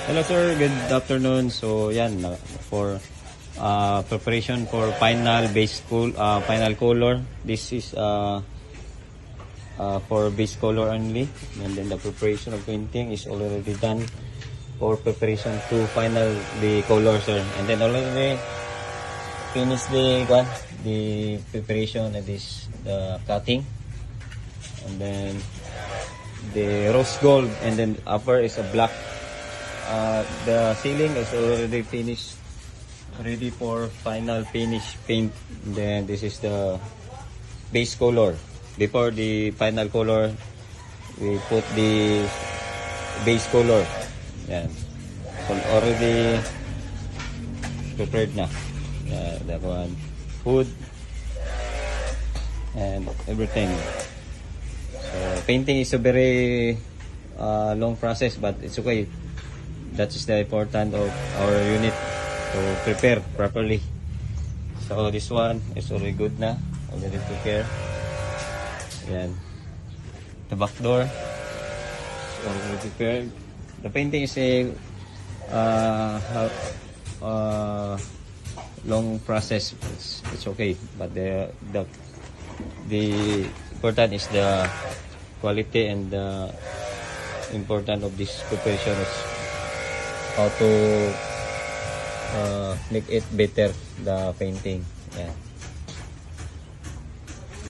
Hello sir, good afternoon. So yan, for preparation for final color. This is for base color only, and then the preparation of painting is already done for preparation to final the color, sir. And then already finished the preparation of the cutting, and then the rose gold, and then upper is a black. The ceiling is already finished, ready for final finish paint. Then this is the base color. Before the final color, we put the base color. Yan. So already prepared na. That one, food and everything. So painting is a very long process, but it's okay. That is the important of our unit to prepare properly. So this one is already good na, already prepared. Yan. The back door is already prepared. The painting is a long process. It's okay, but the important is the quality, and the important of this preparation is how to make it better, the painting. Yeah.